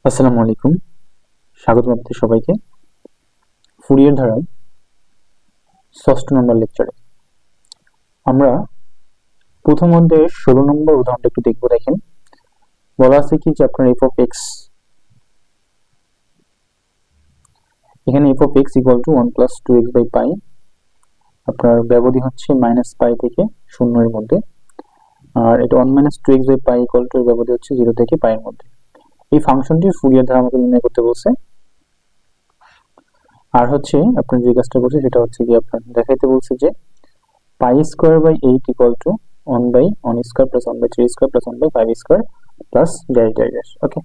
আসসালামু আলাইকুম। স্বাগত আপনাদের সবাইকে ফুরিয়ার ধারার ষষ্ঠ নম্বর লেকচারে। আমরা প্রথম অধ্যায়ের 16 নম্বর উদাহরণটা একটু দেখবো। দেখেন, বলা আছে কি যে আপনার এফ অফ এক্স, এখানে f of x equal to 1 plus 2x by pi. আপনার ব্যবধি হচ্ছে মাইনাস পাই থেকে শূন্যের মধ্যে, আর এটা 1 minus 2x by pi equal to এর ব্যবধি হচ্ছে 0 থেকে পাইয়ের মধ্যে। এই ফাংশনটির ফুরিয়ার ধারা আমাকে নির্ণয় করতে বলছে। আর হচ্ছে আপনার যে কাজটা করছে সেটা হচ্ছে কি আপনার দেখাইতে বলছে যে pi square by 8 equal to 1 by 1 square plus 1 by 3 square plus 1 by 5 square plus dash dash dash. Okay.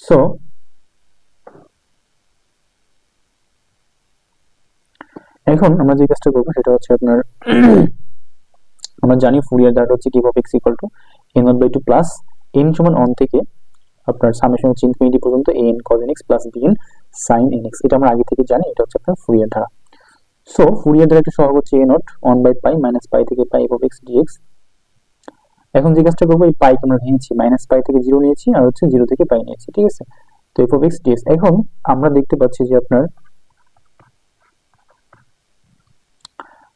So এখন আমরা যে কাজটা করবো সেটা হচ্ছে আপনার আমরা জানি ফুরিয়ার ধারা হচ্ছে কি f(x) equal to n0 by 2 plus n সমান 1 থেকে আপনার সামেশন হচ্ছে ইনফিনিটি পর্যন্ত an cos nx plus bn sin nx। এটা আমরা আগে থেকে জানি, এটা হচ্ছে আপনার ফুরিয়ার ধারা। সো ফুরিয়ার ধারা একটা সহগ হচ্ছে a0 1 by pi minus pi থেকে pi f(x) dx। এখন যে কাজটা করবো, এই পাইকে আমরা ভেঙেছি, মাইনাস পাই থেকে 0 নিয়েছি আর হচ্ছে 0 থেকে পাই নিয়েছি, ঠিক আছে। তো f of x dx। এখন আমরা দেখতে পাচ্ছি যে আপনার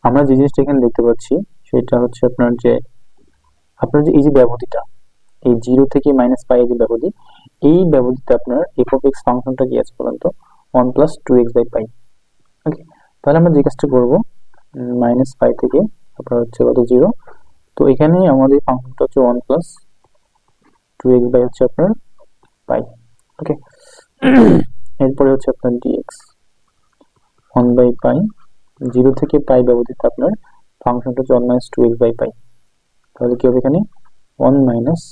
আমরা যে জিনিসটা এখানে দেখতে পাচ্ছি সেটা হচ্ছে আপনার যে এই যে ব্যবধিটা, এই 0 থেকে মাইনাস পাই যে ব্যবধি, এই ব্যবধিতে আপনার f of x ফাংশনটা কি আছে বলেন তো, 1 প্লাস 2x বাই পাই। ওকে, তাহলে আমরা যে কাজটা করবো, মাইনাস পাই থেকে আপনার হচ্ছে কত 0, তো এখানে আমাদের ফাংশনটা হচ্ছে 1 প্লাস 2x বাই হচ্ছে আপনার পাই। ওকে, এরপরে হচ্ছে আপনার dx 1 বাই পাই, 0 থেকে পাই ব্যবধিতে আপনার ফাংশনটা হচ্ছে 1 মাইনাস 2x বাই পাই। তাহলে কি হবে এখানে 1 minus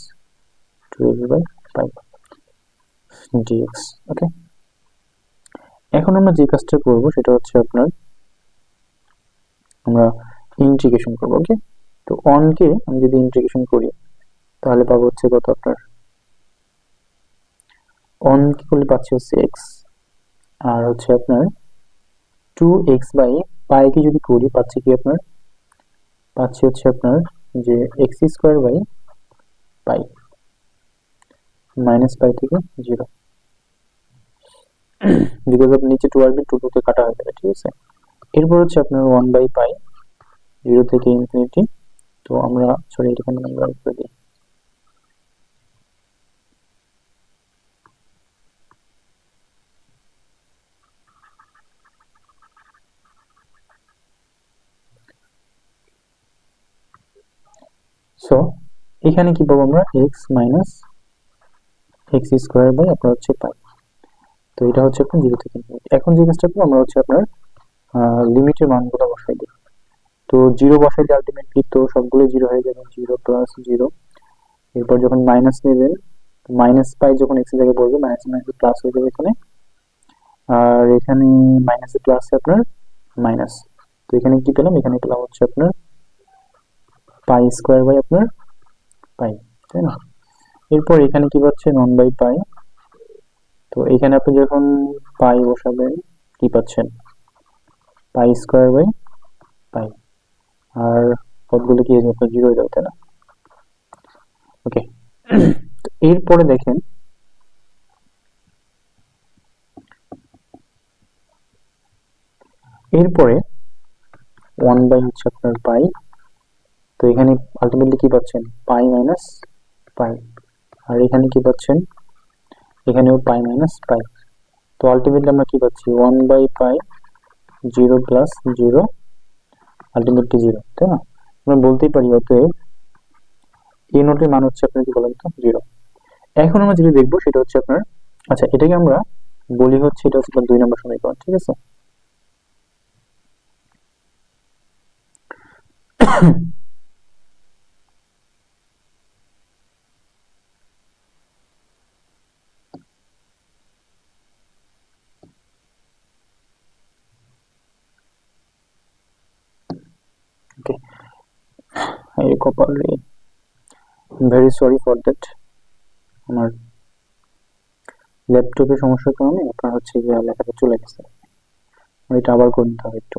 2x by pi dx। Okay, এখন আমরা যে কাজটা করব সেটা হচ্ছে আপনার আমরা ইন্টিগ্রেশন করব। ওকে, তো 1 কে আমি যদি ইন্টিগ্রেশন করি তাহলে পাবো হচ্ছে কত আপনার 1 কি করলে পাচ্ছি হচ্ছে x, আর হচ্ছে আপনার 2x বাই পাই কে যদি করি পাচ্ছি কি আপনার, পাচ্ছি হচ্ছে আপনার যে x square by pi, minus pi থেকে 0, বিকজ অফ নিচে 2 আসবে, 2 কে কাটা হয়ে যাবে, ঠিক আছে। এরপর হচ্ছে আপনার 1 বাই পাই 0 থেকে ইনফিনিটি। তো আমরা সরি এখানে আমরা করে দিই। সো এখানে কি পাবো আমরা x minus x square by আপনার হচ্ছে পাই। তো এটা হচ্ছে আপনার 0 থেকে ইনফিনিটি। এখন যে কাজটা করবো আমরা হচ্ছে আপনার লিমিটের মানগুলো বসাই দিই। তো 0 বসাইলে আলটিমেটলি তো সবগুলো 0 হয়ে যাবে, 0 প্লাস 0। এরপর যখন মাইনাস নেবেন, মাইনাস পাই যখন x এর জায়গায় বলবে মাইনাস মাইনাস প্লাস হয়ে যাবে এখানে, আর এখানে মাইনাসে প্লাসে আপনার মাইনাস। তো এখানে কি পেলাম, এখানে পেলাম হচ্ছে আপনার পাই স্কয়ার বাই আপনার পাই, তাই না। এরপর এখানে কি পাচ্ছেন 1 বাই পাই। তো এখানে আপনি যখন পাই বসাবেন কি পাচ্ছেন, পাই স্কয়ার বাই পাই, আর পদগুলো কি আপনার 0 হয়ে যাবে, তাই না। ওকে, এরপরে দেখেন এরপরে 1 বাই হচ্ছে আপনার পাই। তো এখানে আলটিমেটলি কি পাচ্ছেন, পাই মাইনাস পাই, আর এখানে কি পাচ্ছেন, এখানেও পাই মাইনাস পাই। তো আলটিমেটলি আমরা কি পাচ্ছি 1 বাই পাই 0 প্লাস 0, আলটিমেটলি 0, তাই না। আমরা বলতেই পারি অতএব এই নোটের মান হচ্ছে আপনার কি বলেন তো 0। এখন আমরা যেটা দেখবো সেটা হচ্ছে আপনার, আচ্ছা এটাকে আমরা বলি হচ্ছে এটা হচ্ছে 2 নম্বর সমীকরণ, ঠিক আছে। ওকে, I properly very sorry for that, আমার ল্যাপটপের সমস্যার কারণে আপনার হচ্ছে যে লেখাটা চলে গেছে, এটা আবার করে নিতে হবে একটু।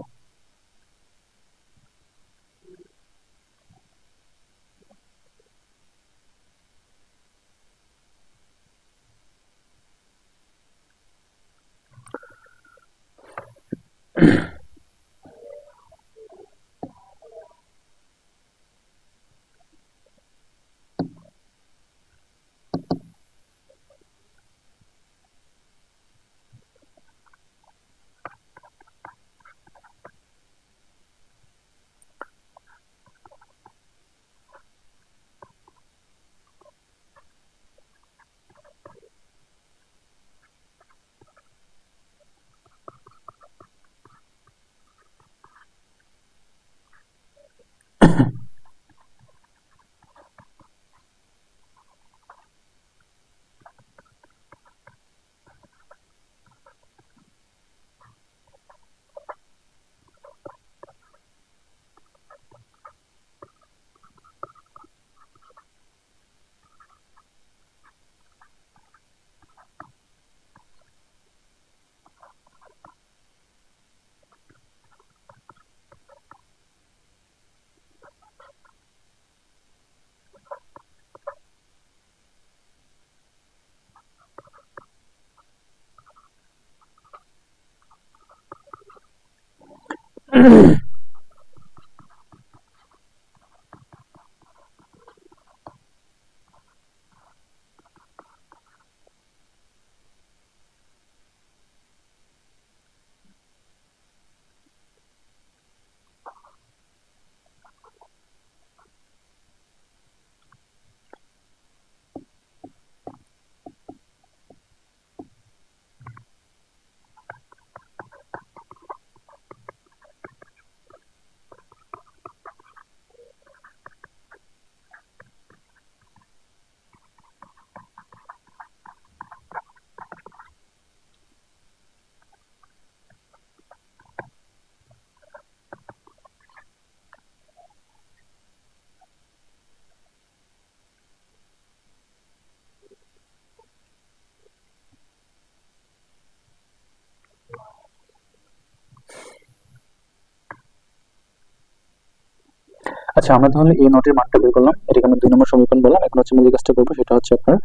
আচ্ছা, আমরা তাহলে এই নটের মানটা বের করলাম, এটাকে আমরা 2 নম্বর সমীকরণ বললাম। এখন হচ্ছে আমরা যে কাজটা করবো সেটা হচ্ছে আপনার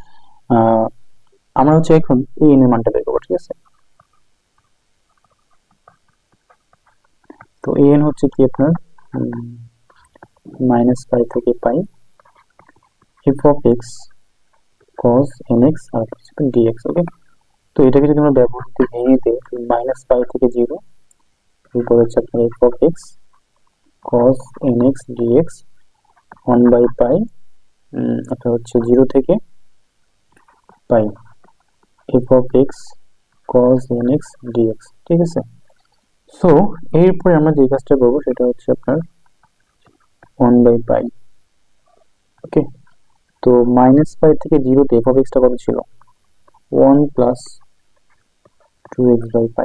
আমরা হচ্ছে এখন এই এন এর মানটা বের করবো, ঠিক আছে? তো এন হচ্ছে কি আপনার -π থেকে পাই f of x cos nx আর হচ্ছে dx। ওকে, তো এটাকে যদি আমরা ব্যবহার ভেঙে দিই, -π থেকে 0, এরপর হচ্ছে আপনার f of x cos nx dx 1/π এটা হচ্ছে 0 থেকে পাই f of x cos nx dx, ঠিক আছে? সো এরপরে আমরা যে কাজটা করবো সেটা হচ্ছে আপনার 1/π। ওকে, তো -π থেকে 0 তে f of x টা কত ছিল? 1 plus 2x/π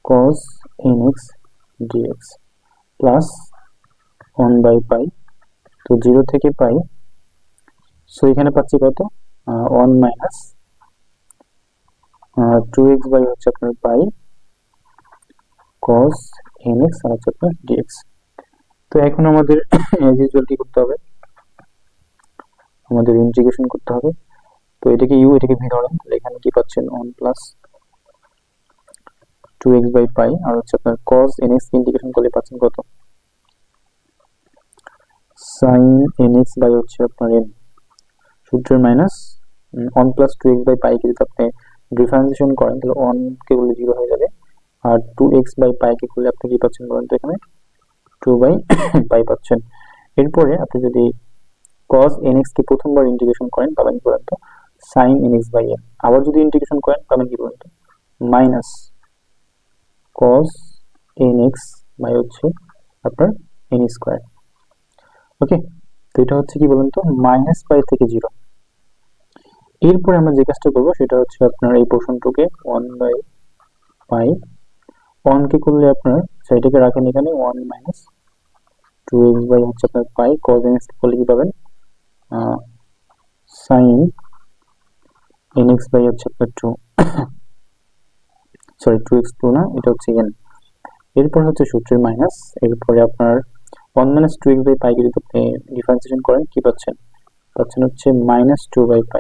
cos nx dx plus 1/π, তো 0 থেকে পাই, সো এখানে পাচ্ছি কত? 1 minus 2x/, হচ্ছে আপনার পাই cos nx আর হচ্ছে আপনার dx। তো এখন আমাদের এজ ইউজুয়াল কি করতে হবে? আমাদের ইন্টিগ্রেশন করতে হবে। তো এটাকে u, এটাকে v ধরেন, তাহলে এখানে কি পাচ্ছেন? 1 plus 2x/π আর হচ্ছে আপনার cos nx ইন্টিগ্রেশন করলে পাচ্ছেন কত? sin nx বাই হচ্ছে আপনার n, সূত্রের মাইনাস 1 plus 2x/π কে যদি আপনি ডিফারেন্সিয়েশন করেন তাহলে 1 কে করলে 0 হয়ে যাবে, আর 2x/π কে করলে আপনি কি পাচ্ছেন বলেন তো? এখানে 2/π পাচ্ছেন। এরপরে আপনি যদি cos nx কে প্রথমবার ইন্টিগ্রেশন করেন পাবেন কি বলেন তো? sin nx/n। আবার যদি ইন্টিগ্রেশন করেন পাবেন কি বলেন তো? মাইনাস cos nx বাই হচ্ছে আপনার n স্কয়ার। ওকে, তো এটা হচ্ছে কি বলেন তো? -π থেকে 0। এরপরে আমরা যে কাজটা করবো সেটা হচ্ছে আপনার এই পোর্শনটুকে 1/π, 1 কে করলে আপনার এটাকে রাখেন এখানে 1 minus 2x/, হচ্ছে আপনার পাই cos nx কে করলে কি পাবেন? sin nx/, হচ্ছে আপনার 2, সরি 2x2 না, এটা হচ্ছে n। এরপর হচ্ছে সূত্রের মাইনাস, এরপরে আপনার 1 minus 2x/π কে যদি আপনি ডিফারেন্সিয়েশন করেন কি পাচ্ছেন? পাচ্ছেন হচ্ছে -2/π,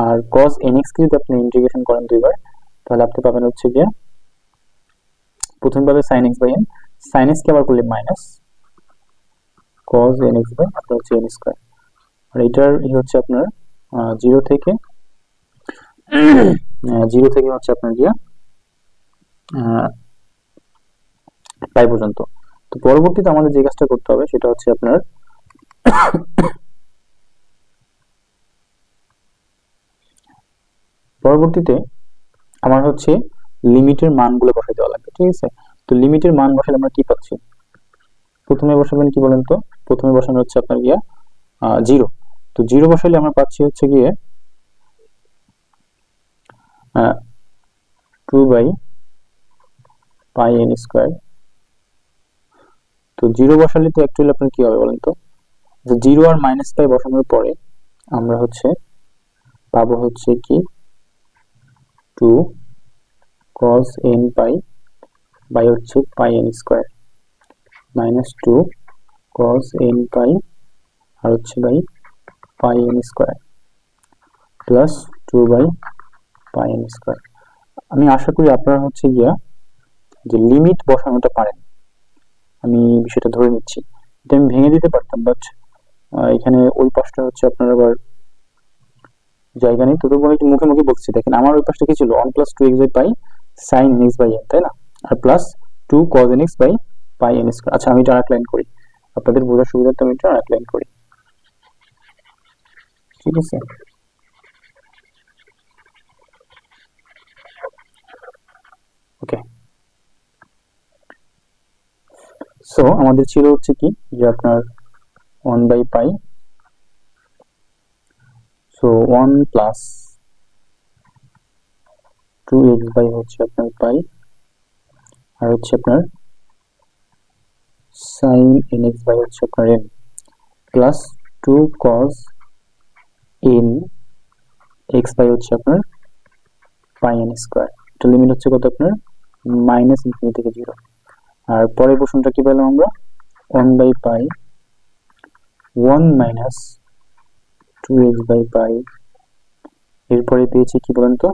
আর cos nx কে যদি আপনি ইন্টিগ্রেশন করেন দুইবার তাহলে আপনি পাবেন হচ্ছে গিয়ে প্রথম পাবে sin x/n, sin x কে আবার করলে মাইনাস cos nx বাই আপনার হচ্ছে n স্কয়ার। আর এটার হচ্ছে আপনার 0 থেকে 0 থেকে হচ্ছে আপনার গিয়া পাই পর্যন্ত। তো পরবর্তীতে আমাদের যে কাজটা করতে হবে সেটা হচ্ছে আপনার পরবর্তীতে আমার হচ্ছে লিমিটের মানগুলো বসাই দেওয়া লাগবে, ঠিক আছে? তো লিমিটের মান বসালে আমরা কি পাচ্ছি? প্রথমে বসাবেন কি বলেন তো? প্রথমে বসানো হচ্ছে আপনার গিয়া 0। তো 0 বসাইলে আমরা পাচ্ছি হচ্ছে গিয়ে 2/π n স্কয়ার। তো 0 বসালে তো অ্যাকচুয়ালি আপনার কি হবে বলেন তো? যে 0 আর -π বসানোর পরে আমরা হচ্ছে পাবো হচ্ছে কি 2 cos nπ বাই হচ্ছে pi n square -2 cos nπ আর হচ্ছে by pi n square plus 2/π n square. আমি আশা করি আপনারা হচ্ছে গিয়া যে লিমিট বসানোটা পারেন, আমি বিষয়টা ধরে নিচ্ছি। এটা আমি ভেঙে দিতে পারতাম, বাট এখানে ওই পাশটা হচ্ছে আপনার আবার জায়গা নেই, তো তবু আমি একটু মুখে মুখে বলছি। দেখেন আমার ওই পাশটা কি ছিল, 1 + 2x by pi sine nx by n, তাই না? আর plus 2 cos nx by pi n square. আচ্ছা আমি এটা আরেক লাইন করি, আপনাদের বোঝার সুবিধার্থে আমি এটা আরেক লাইন করি, ঠিক আছে? ওকে, সো আমাদের ছিল হচ্ছে কি যে আপনার 1 by pi, so 1 plus 2x by হচ্ছে আপনার পাই, আর হচ্ছে আপনার সাইন nx বাই হচ্ছে আপনার n, plus 2 cos nx by হচ্ছে আপনার পাই n স্কয়ার। এটা লিমিট হচ্ছে কত আপনার -∞ থেকে 0। আর পরের প্রশ্নটা কি পেলাম আমরা, 1 by pi 1 minus 2x by pi, এরপরে পেয়েছি কি বলেন তো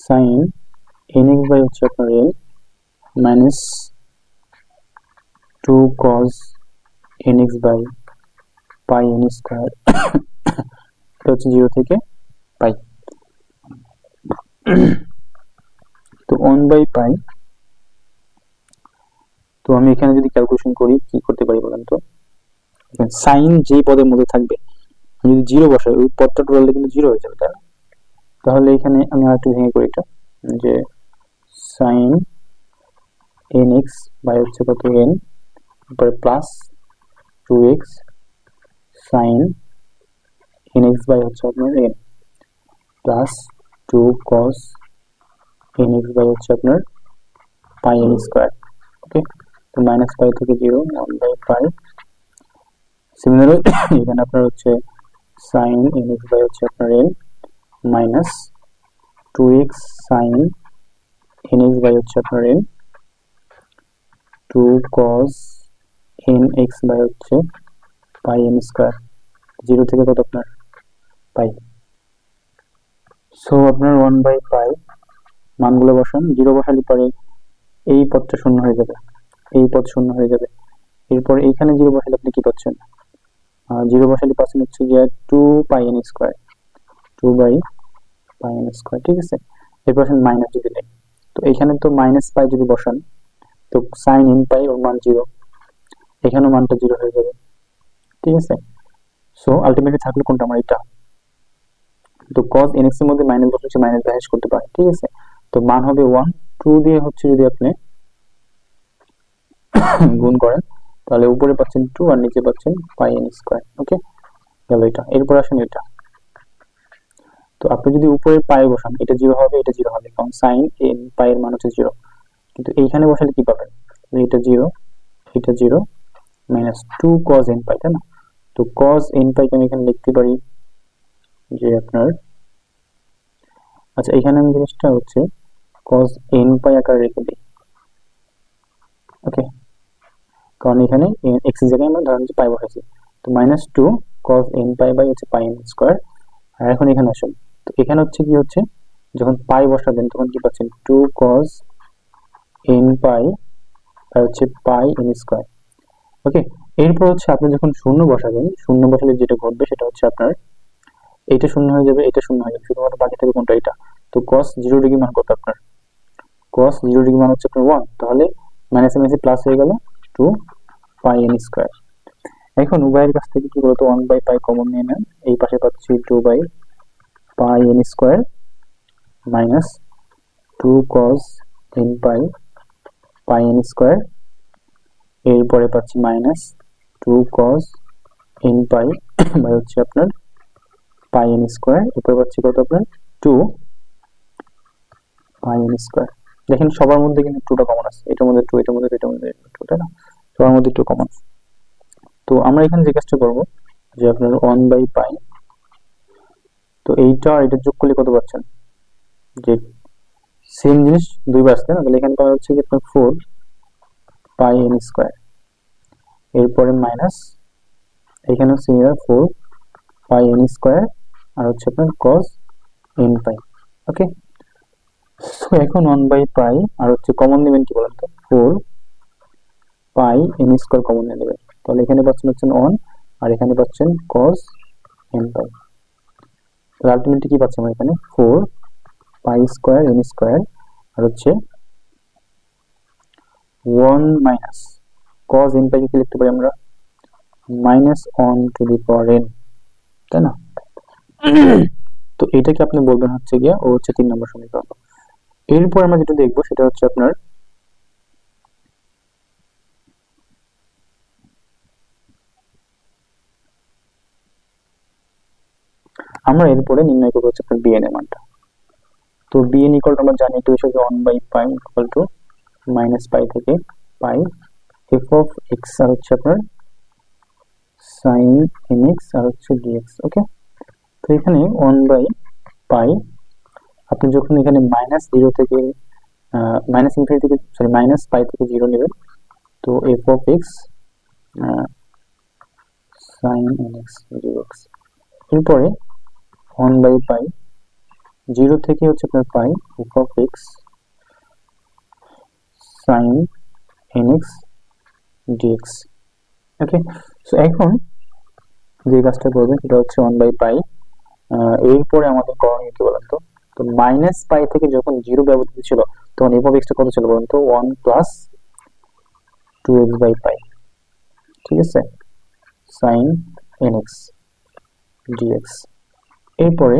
সাইন nx বাই হচ্ছে আপনার n minus 2 cos nx by pi n square, এটা হচ্ছে 0 থেকে পাই। তো 1 বাই পাই, তো আমি এখানে যদি ক্যালকুলেশন করি কি করতে পারি বলেন তো, সাইন যে পদের মধ্যে থাকবে আমি যদি 0 বসাই ওই পদটা টোটালি কিন্তু 0 হয়ে যাবে, তাই না? তাহলে এখানে আমি আরেকটু ভেঙে করি এটা, যে সাইন nx বাই হচ্ছে কত n, তারপরে plus 2x sine nx by হচ্ছে আপনার n, plus 2 cos nx by হচ্ছে আপনার পাই n স্কয়ার। ওকে, তো মাইনাস পাই থেকে 0, 1 বাই পাই। সিমিলারলি এখানে আপনার হচ্ছে সাইন nx বাই হচ্ছে আপনার n minus 2x sine nx by হচ্ছে আপনার n, 2 cos nx বাই হচ্ছে পাই n স্কয়ার, 0 থেকে কত আপনার পাই। সো আপনার 1 বাই পাই মানগুলো বসান, 0 বসালে পরে এই পদটা শূন্য হয়ে যাবে, এই পদ শূন্য হয়ে যাবে। এরপর এইখানে 0 বসালে আপনি কি পাচ্ছেন, 0 বসালে পাচ্ছেন হচ্ছে যে 2 pi n square, 2 by pi n square, ঠিক আছে? এরপর আসেন মাইনাস যদি নেই, তো এখানে তো মাইনাস পাই যদি বসান তো সাইন n পাই ওর মান 0, এখানেও মানটা 0 হয়ে যাবে, ঠিক আছে? সো আলটিমেটলি থাকলো কোনটা আমার এটা, তো cos nx এর মধ্যে মাইনাস বসে হচ্ছে মাইনাস ভ্যানিশ করতে পারে, ঠিক আছে? তো মান হবে 1, 2 দিয়ে হচ্ছে যদি আপনি গুণ করেন তাহলে উপরে পাচ্ছেন 2 আর নিচে পাচ্ছেন পাই n স্কয়ার। ওকে, গেল এটা। এরপর আসেন এটা, তো আপনি যদি উপরে পাই বসান এটা 0 হবে, এটা 0 হবে, কারণ সাইন n পাই এর মান হচ্ছে 0, কিন্তু এইখানে বসালে কি পাবেন, এটা 0, এটা 0 মাইনাস 2 cos n পাই, তাই না? তো cos n পাইকে আমি এখানে লিখতে পারি যে আপনার, আচ্ছা এখানে আমি জিনিসটা হচ্ছে cos n পাই আকারে রেখে দিই। ওকে, কারণ এখানে x এর জায়গায় আমরা ধরেন যে পাই বসাইছি, তো -2 cos n পাই বাই হচ্ছে পাই n স্কয়ার। আর এখন এখানে আসুন, তো এখানে হচ্ছে কি হচ্ছে যখন পাই বসাবেন তখন কি পাচ্ছেন 2 cos n পাই আর হচ্ছে পাই n স্কয়ার। ওকে, এরপর হচ্ছে আপনি যখন শূন্য বসাবেন, শূন্য বসালে যেটা ঘটবে সেটা হচ্ছে আপনার এটা শূন্য হয়ে যাবে, এটা শূন্য হয়ে যাবে, শুধুমাত্র বাকি থাকবে কোনটা, এটা। তো cos 0 ডিগ্রি মান কত আপনার, cos 0 ডিগ্রি মান হচ্ছে আপনার 1, তাহলে মাইনাসে মাইনাসে প্লাস হয়ে গেল 2 পাই n স্কয়ার। এখন উভয়ের কাছ থেকে কি বলতো 1 বাই পাই কমন নিয়ে নেন, এই পাশে পাচ্ছি 2 by pi n square minus 2 cos n pi pi n square, এরপরে পাচ্ছি minus 2 cos n pi by হচ্ছে আপনার পাই n স্কয়ার, এরপরে পাচ্ছি কত আপনার 2 পাই n স্কয়ার। দেখেন সবার মধ্যে কিন্তু 2টা কমন আছে, এটার মধ্যে 2, এটার মধ্যে 2, এটার মধ্যে 2, তাই না? সবার মধ্যে 2 কমন। তো আমরা এখানে যে কাজটা করব যে আপনার 1 বাই পাই, তো এইটা আর এটা যোগ করলে কত পাচ্ছেন, যে সেম জিনিস দুইবার আসছে না, তাহলে এখানে পাওয়া যাচ্ছে কি আপনার 4 পাই n স্কয়ার, এরপরে মাইনাস এখানে সিমিলার 4 পাই n স্কয়ার আর হচ্ছে আপনার cos n পাই। ওকে, সো এখন 1/পাই আর হচ্ছে কমন নেবেন কি বলেন তো 4 পাই n স্কয়ার কমন নেবেন, তাহলে এখানে পাচ্ছেন হচ্ছে 1 আর এখানে পাচ্ছেন cos n পাই। তাহলে আলটিমেটলি কি পাচ্ছি আমরা এখানে 4 পাই স্কয়ার n স্কয়ার আর হচ্ছে 1 মাইনাস cos n পাই কি লিখতে পারি আমরা -1 টু দি পাওয়ার n, তাই না? তো এটাকে আপনি বলবেন হচ্ছে গিয়া ও হচ্ছে 3 নম্বর সমীকরণ। এরপর আমরা যেটা দেখবো সেটা হচ্ছে আপনার আমরা এরপরে নির্ণয় করবো হচ্ছে আপনার bn এর মানটা। তো bn ইকুয়াল টু আমরা জানি এটা হচ্ছে 1/পাই ইকুয়াল টু মাইনাস পাই থেকে পাই f অফ x আর হচ্ছে আপনার sin nx আর হচ্ছে dx। ওকে, তো এখানে 1/পাই আপনি যখন এখানে -0 থেকে মাইনাস ইনফিনিটি থেকে সরি মাইনাস পাই থেকে 0 নেবেন, তো f of x sin nx dx। এরপরে 1/পাই 0 থেকে হচ্ছে আপনার পাই f of x sin nx dx। Okay, so এখন যে কাজটা করবেন সেটা হচ্ছে 1/পাই, এরপরে আমাদের করণীয় কি বলেন তো? তো মাইনাস পাই থেকে যখন 0 ব্যবহৃত ছিল তখন f অফ x টা কত ছিল বলুন তো 1 প্লাস 2x/পাই, ঠিক আছে, sin nx dx। এরপরে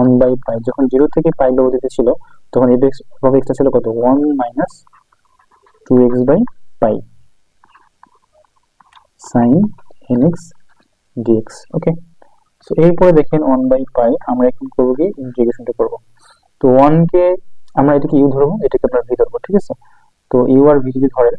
1/পাই যখন 0 থেকে পাই ব্যবহৃত ছিল তখন f অফ x টা ছিল কত 1 মাইনাস 2x/পাই sin nx dx। ওকে, সো এরপরে দেখেন 1/পাই আমরা এখন করবো কি ইন্টিগ্রেশনটা করব। তো 1 কে আমরা এটাকে ইউ ধরবো, এটাকে আমরা ভি ধরবো, ঠিক আছে। তো ইউ আর ভি যদি ধরেন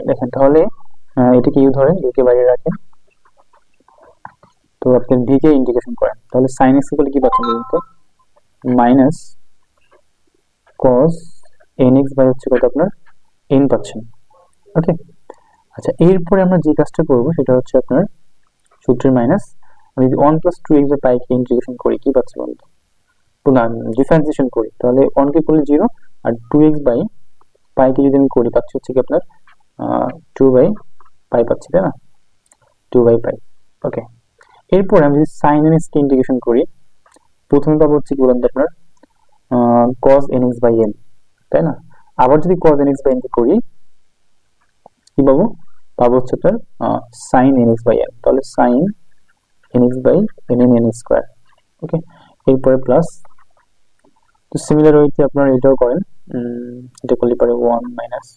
দেখেন তাহলে এটাকে ইউ ধরেন, ইউ কে বাইরে রাখেন, তো আপনি ভি কে ইন্টিগ্রেশন করেন তাহলে sin x বলে কি পাচ্ছেন বলুন তো মাইনাস cos nx বাই হচ্ছে কত আপনার n পাচ্ছেন। ওকে, আচ্ছা এরপরে আমরা যে কাজটা করব সেটা হচ্ছে আপনার সূত্রের মাইনাস আমি যদি 1 প্লাস 2x বাই পাই কে ইন্টিগ্রেশন করি কি পাচ্ছি বলুন তো, না ডিফারেন্সিয়েশন করি তাহলে 1 কে করলে 0 আর 2x বাই পাই কে যদি আমি করি পাচ্ছি হচ্ছে কি আপনার 2 বাই পাই পাচ্ছি, তাই না, 2 বাই পাই। ওকে, এরপর আমি যদি sin nx কে ইন্টিগ্রেশন করি প্রথমে পাবো হচ্ছে কি বলুন তো আপনার cos nx বাই n, তাই না। আবার যদি cos nx বাই n কে করি কি পাবো, পাবো হচ্ছে আপনার sin nx বাই n, তাহলে sin nx by n square. Okay, এরপরে প্লাস, তো সিমিলার ওয়েতে আপনারা এটাও করেন, এটা করলে পারে 1 মাইনাস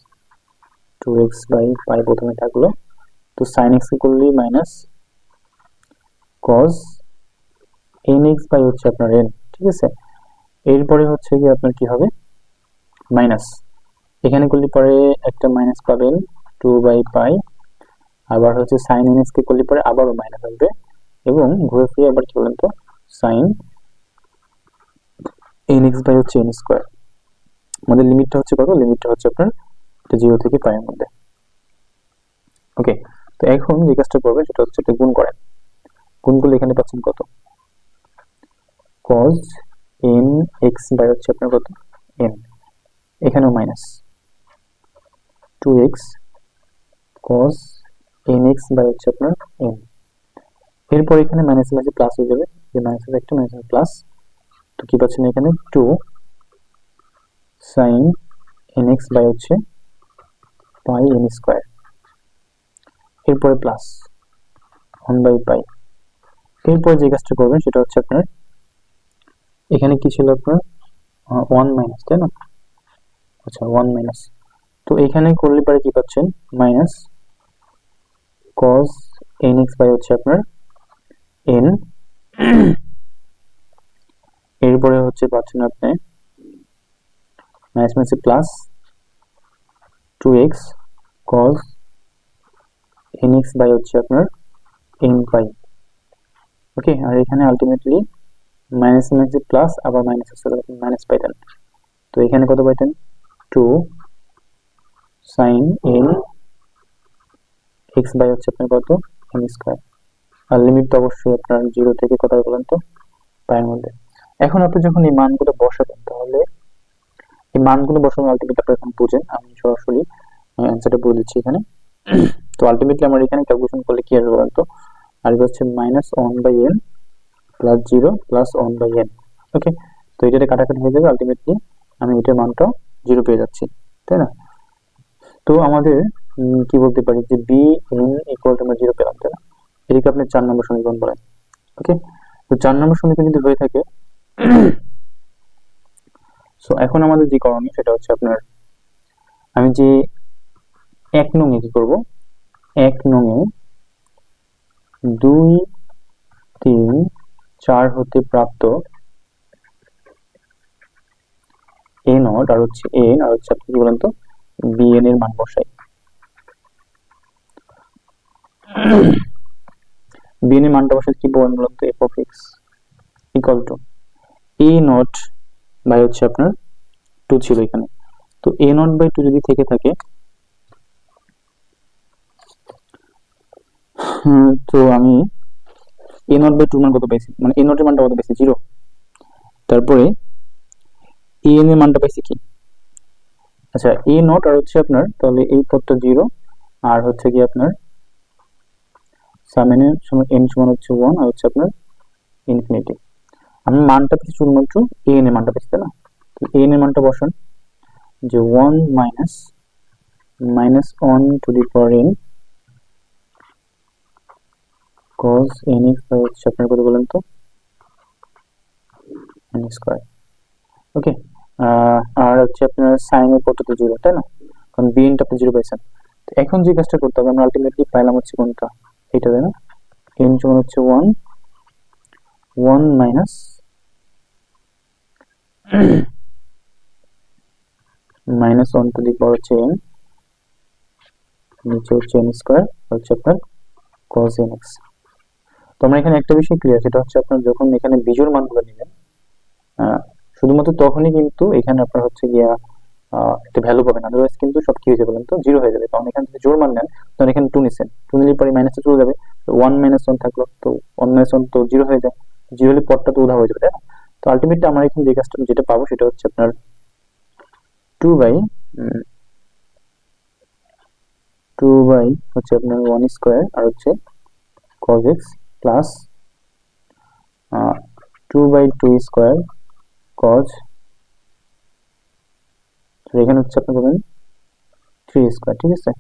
2x বাই পাই প্রথমে থাকলো, তো sin x কে করলে মাইনাস cos nx বাই হচ্ছে আপনার n, ঠিক আছে। এরপরে হচ্ছে কি আপনার কি হবে মাইনাস, এখানে করলে পরে একটা মাইনাস পাবেন 2 বাই পাই, আবার হচ্ছে sin nx কে করলে পরে আবারও মাইনাস আসবে এবং ঘুরে ফিরে আবার কি বলেন তো sin nx বাই হচ্ছে n স্কয়ার। আমাদের লিমিটটা হচ্ছে কত, লিমিটটা হচ্ছে আপনার 0 থেকে পাই এর মধ্যে। ওকে, তো এখন যে কাজটা করবেন সেটা হচ্ছে এটা গুণ করেন, গুণ করলে এখানে পাচ্ছেন কত cos nx বাই হচ্ছে আপনার কত n, এখানেও minus 2x cos nx by হচ্ছে আপনার n। এরপর এখানে মাইনাস মাইনাস প্লাস হয়ে যাবে, যে মাইনাস একটা মাইনাস প্লাস, তো কি পাচ্ছেন এখানে 2 sin nx বাই হচ্ছে পাই n স্কয়ার। এরপরে প্লাস 1 বাই পাই। এরপর যে কাজটা করবেন সেটা হচ্ছে আপনার এখানে কি ছিল আপনার 1 মাইনাস, তাই না, আচ্ছা 1 মাইনাস, তো এখানে করলে পরে কি পাচ্ছেন মাইনাস cos nx বাই হচ্ছে আপনার n। এরপরে হচ্ছে পাচ্ছেন আপনি minus minus plus 2x cos nx by হচ্ছে আপনার n পাই। ওকে, আর এখানে আলটিমেটলি মাইনাস মাইনাস প্লাস আবার মাইনাস আসলে মাইনাস পাইতেন, তো এখানে কত পাইতেন 2 সাইন এন এক্স বাই হচ্ছে আপনার কত এন স্কোয়ার। আর লিমিট তো অবশ্যই আপনার 0 থেকে কত বলেন তো পায়ের মধ্যে। এখন আপনি যখন এই মানগুলো বসাবেন তাহলে এই মানগুলো বসানো আলটিমেটলি আপনি এখন বুঝেন, আমি সরাসরি অ্যান্সারটা বলে দিচ্ছি এখানে। তো আলটিমেটলি আমার এখানে ক্যালকুলেশন করলে কি আসবে বলেন তো, আর হচ্ছে -1/n প্লাস 0 প্লাস 1/n। ওকে, তো এটা কাটাকাটি হয়ে যাবে, আলটিমেটলি আমি এটার মানটা 0 পেয়ে যাচ্ছি, তাই না? তো আমাদের কি বলতে পারি যে বি এন ইকুয়াল টু আমরা 0 পেলাম, তাই না? এটাকে আপনি 4 নম্বর সমীকরণ বলেন। ওকে, তো 4 নম্বর সমীকরণ যদি হয়ে থাকে সো এখন আমাদের যে করণীয় সেটা হচ্ছে আপনার, আমি যে 1 নং এ কি করব, 1 নং এ 2 3 4 হতে প্রাপ্ত এ নট আর হচ্ছে এন আর হচ্ছে আপনি কি বলেন তো বিএন এর মান বসাই। বিএন এর মানটা বসাই কি বলেন বলেন তো, f of x equal to a naught by হচ্ছে আপনার 2 ছিল এখানে, তো এ নট বাই 2 যদি থেকে থাকে তো আমি এ নট বাই 2 মান কত পেয়েছি, মানে এ নট এর মানটা কত পেয়েছি 0। তারপরে এ এন এর মানটা পাইছি কি, আচ্ছা এ নট আর হচ্ছে আপনার তাহলে এই পদটা 0 আর হচ্ছে কি আপনার সাম এন এর সময় এন সমান হচ্ছে 1 আর হচ্ছে আপনার ইনফিনিটি। আমি মানটা পেয়েছি শুধুমাত্র এ এন এর মানটা পেয়েছি, তাই না? তো এ এন এর মানটা বসান যে 1 minus 1 to the power n cos nx by হচ্ছে আপনার কত বলেন তো n স্কয়ার। ওকে, আর হচ্ছে আপনার sin এর পদটা তো 0, তাই না? কারণ bn টা আপনি 0 পাইছেন। তো এখন যে কাজটা করতে হবে, আমরা আলটিমেটলি পাইলাম হচ্ছে কোনটা, এটা তাই না? n সমান হচ্ছে 1 মাইনাস -1 টু দি পাওয়ার হচ্ছে n, নিচে হচ্ছে n স্কয়ার হচ্ছে আপনার cos nx। তো আমরা এখানে একটা বিষয় ক্লিয়ার, সেটা হচ্ছে আপনার যখন এখানে বিজোড় মানগুলো নেবেন শুধুমাত্র তখনই কিন্তু এখানে আপনার হচ্ছে গিয়া একটা ভ্যালু পাবেন, আদারওয়াইজ কিন্তু সব কি হয়ে যাবে তো 0 হয়ে যাবে। কারণ এখানে যদি জোড় মান নেন তখন এখানে 2 নিছেন, 2 নিলে পরে মাইনাসে চলে যাবে, তো 1 -1 থাকলো, তো 1 -1 তো 0 হয়ে যায়, 0 হলে পদটা তো উধাও হয়ে যাবে, তাই না? তো আলটিমেটলি আমরা এখানে যে কাজটা যেটা পাবো সেটা হচ্ছে আপনার 2 বাই হচ্ছে আপনার 1 স্কয়ার আর হচ্ছে cos x plus 2/2 square cos, এখানে হচ্ছে আপনি পাবেন 3 স্কয়ার। ঠিক আছে,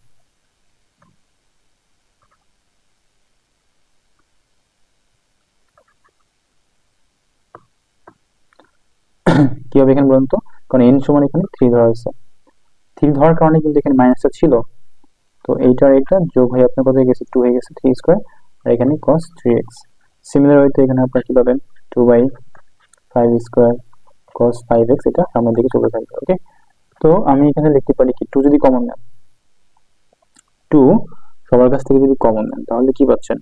কি হবে এখানে বলুন তো, কারণ n সমান এখানে 3 ধরা হয়েছে, 3 ধরার কারণে কিন্তু এখানে মাইনাসটা ছিল, তো এইটার এটা যোগ হয়ে আপনার কত হয়ে গেছে 2 হয়ে গেছে 3 স্কয়ার আর এখানে cos 3x। সিমিলার হয়তো এখানে আপনারা কি পাবেন 2/5 স্কয়ার cos 5x, এটা সামনের দিকে চলে থাকবে। ওকে, তো আমি এখানে লিখতে পারি কি 2 যদি কমন নেন, 2 সবার কাছ থেকে যদি কমন নেন তাহলে কি পাচ্ছেন,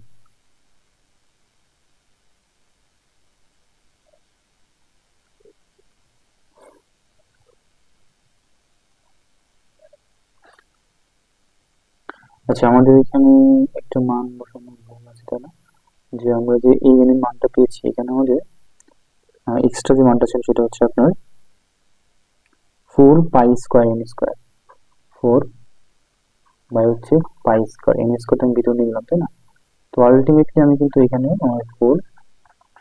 আচ্ছা আমাদের এখানে একটা মান বসানো ভুল আছে, তাই না? যে আমরা যে এই n এর মানটা পেয়েছি এখানে আমাদের এক্সট্রা যে মানটা ছিল সেটা হচ্ছে আপনার 4 pi square n square, 4 by হচ্ছে পাই স্কয়ার n স্কয়ারটা আমি ভিতরে নিয়ে গেলাম, তাই না? তো আলটিমেটলি আমি কিন্তু এখানে আমার 4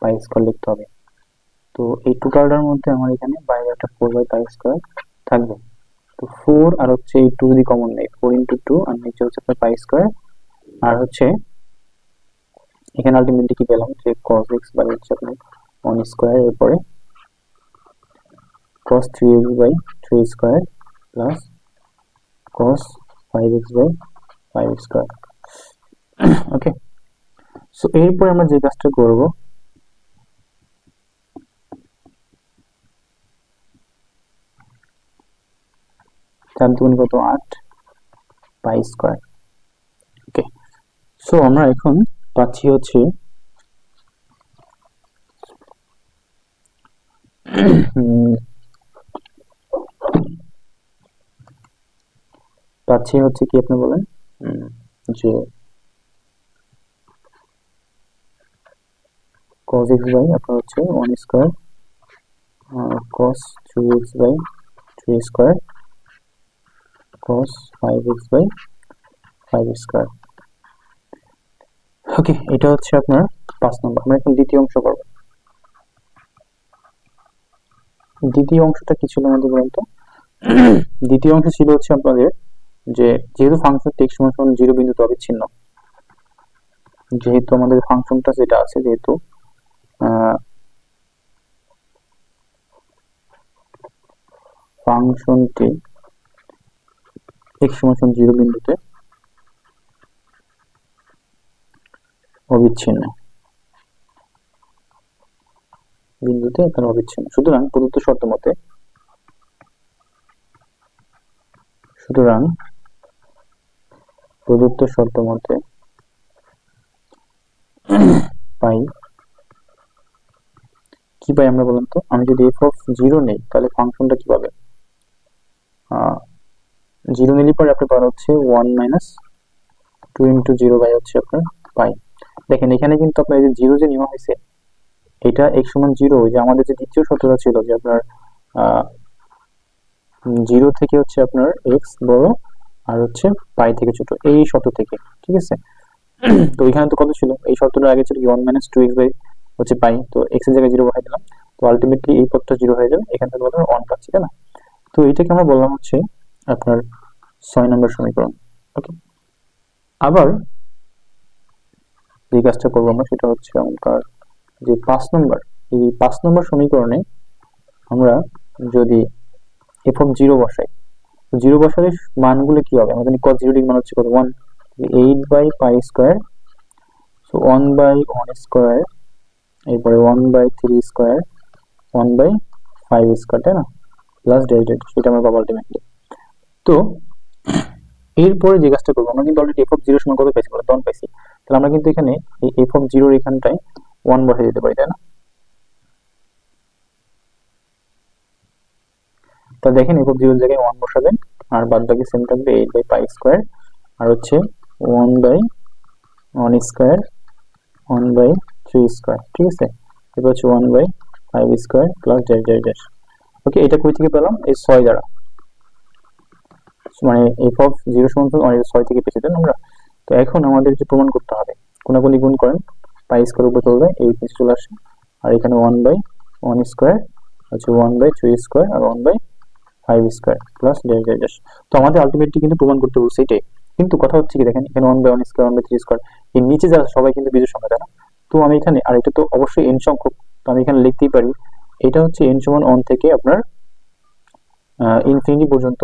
পাই স্কয়ার লিখতে হবে, তো এই টোটালটার মধ্যে আমার এখানে বাইরে একটা 4 বাই পাই স্কয়ার থাকবে। তো 4 আর হচ্ছে এই 2 যদি কমন নেই, 4 ইন্টু 2 আর নিচে হচ্ছে আপনার পাই স্কয়ার, আর হচ্ছে এখানে আলটিমেটলি কি পেলাম যে cos x বাই হচ্ছে আপনার 1 স্কয়ার, এরপরে cos 3x by 3 square plus cos 5x by 5 square. Okay, so এরপর আমরা যে কাজটা করব, 4 দুগুণ কত 8 পাই স্কয়ার। ওকে, সো আমরা এখন পাচ্ছি হচ্ছে পাচ্ছি হচ্ছে কি আপনি বলেন যে cos x বাই আপনার হচ্ছে 1 square cos 2x by 3 square cos 5x by 5 square. Okay, এটা হচ্ছে আপনার 5 নম্বর। আমরা এখন দ্বিতীয় অংশ করব। দ্বিতীয় অংশটা কি ছিল আমাদের বলেন তো? দ্বিতীয় অংশ ছিল হচ্ছে আপনাদের যে যেহেতু ফাংশনটি x সমান 0 বিন্দুতে অবিচ্ছিন্ন, যেহেতু আমাদের ফাংশনটা যেটা আছে, যেহেতু ফাংশনটি x সমান 0 বিন্দুতে অবিচ্ছিন্ন, আপনার অবিচ্ছিন্ন। সুতরাং প্রদত্ত শর্ত মতে পাই কি পাই আমরা বলেন তো? আমি যদি f(0) নেই তাহলে ফাংশনটা কি পাবে? 0 নিলে পরে আপনি পাবেন হচ্ছে 1 - 2 × 0 বাই হচ্ছে আপনার পাই। দেখেন এখানে কিন্তু আপনার এই যে 0 যে নেওয়া হয়েছে, এটা x সমান 0, ওই যে আমাদের যে দ্বিতীয় শর্তটা ছিল যে আপনার 0 থেকে হচ্ছে আপনার x বড় আর হচ্ছে পাই থেকে ছোট, এই শর্ত থেকে, ঠিক আছে? তো এখানে তো কত ছিল? এই শর্তটার আগে ছিল কি 1 - 2x বাই হচ্ছে পাই, তো x এর জায়গায় 0 বসাই দিলাম, তো আলটিমেটলি এই পদটা 0 হয়ে যাবে, এখান থেকে আমরা 1 পাচ্ছি, তাই না? তো এটাকে আমরা বললাম হচ্ছে আপনার 6 নম্বর সমীকরণ। ওকে, আবার যে কাজটা করবো আমরা সেটা হচ্ছে আমাদের যে 5 নম্বর, এই 5 নম্বর সমীকরণে আমরা যদি f(0) বসাই, 0 বসালে মানগুলো কি হবে? আমাদের cos 0 এর মান হচ্ছে কত? 1, 8 by pi square, so 1 by 1 square, এরপরে 1 বাই 3 স্কয়ার, 1 বাই 5 স্কয়ার, তাই না? প্লাস ডেল্টা, সেটা আমরা পাবো আলটিমেটলি। তো এরপরে যে কাজটা করবো, আমরা কিন্তু অলরেডি f(0) সমান কত পাইছি? 1 পাইছি। তাহলে আমরা কিন্তু এখানে এই f(0) এর এখানটায় 1 বসাই দিতে পারি, তাই না? তো দেখেন f(0) এর জায়গায় 1 বসাবেন আর বাদ বাকি সেম থাকবে 8 বাই পাই স্কয়ার আর হচ্ছে 1 বাই 1 স্কয়ার, 1 বাই 3 স্কয়ার, ঠিক আছে? এরপর হচ্ছে 1 বাই 5 স্কয়ার প্লাস ডেল্টা। ওকে, এটা কই থেকে পেলাম? এই 6 দ্বারা, মানে f(0) সমান 6 থেকে পেয়েছি, তাই না আমরা? তো এখন আমাদের যে প্রমাণ করতে হবে, কোনাকুনি গুণ করেন, পাই স্কয়ার উপরে চলে যায়, এই নিচে চলে আসে, আর এখানে 1 বাই 1 স্কয়ার হচ্ছে 1 বাই 3 স্কয়ার আর 1 বাই 5 স্কয়ার প্লাস ডেল্টা। তো আমাদের আলটিমেটলি কিন্তু প্রমাণ করতে বলছে এটাই। কিন্তু কথা হচ্ছে কি, দেখেন এখানে 1 বাই 1 স্কয়ার, 1 বাই 3 স্কয়ার, এর নিচে যারা সবাই কিন্তু বিজোড় সংখ্যা, তাই না? তো আমি এখানে, আর এটা তো অবশ্যই n সংখ্যক, তো আমি এখানে লিখতেই পারি এটা হচ্ছে n সমান 1 থেকে আপনার ইনফিনিটি পর্যন্ত,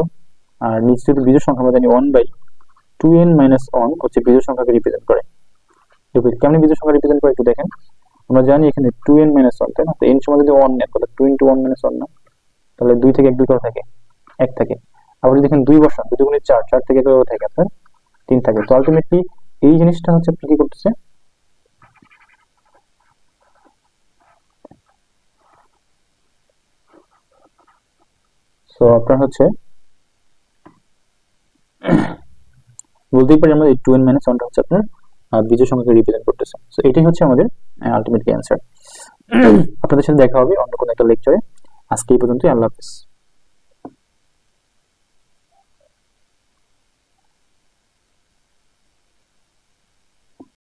আর নিচে যদি বিজোড় সংখ্যা আমরা জানি 1 বাই 2n - 1 হচ্ছে বিজোড় সংখ্যাকে রিপ্রেজেন্ট করে। কেমন বিজোড় সংখ্যা রিপ্রেজেন্ট করে একটু দেখেন। আমরা জানি এখানে 2n - 1, তাই না? তো n সমান যদি 1 নেন তাহলে 2 × 1 - 1 না, তাহলে 2 থেকে 1 2 কত থাকে? 1 থাকে। আবার যদি দেখেন 2 বসান, 2 গুণে 4, 4 থেকে কত থাকে আপনার? 3 থাকে। তো আলটিমেটলি এই জিনিসটা হচ্ছে আপনি কি করতেছে, সো আপনার হচ্ছে বলতেই পারি আমরা এই 2n - 1টা হচ্ছে আপনার বিজোড় সংখ্যাকে রিপ্রেজেন্ট করতেছে। সো এটাই হচ্ছে আমাদের আলটিমেটলি অ্যান্সার। আপনাদের সাথে দেখা হবে অন্য কোনো একটা লেকচারে। আজকে এই পর্যন্তই। আল্লাহ হাফেজ।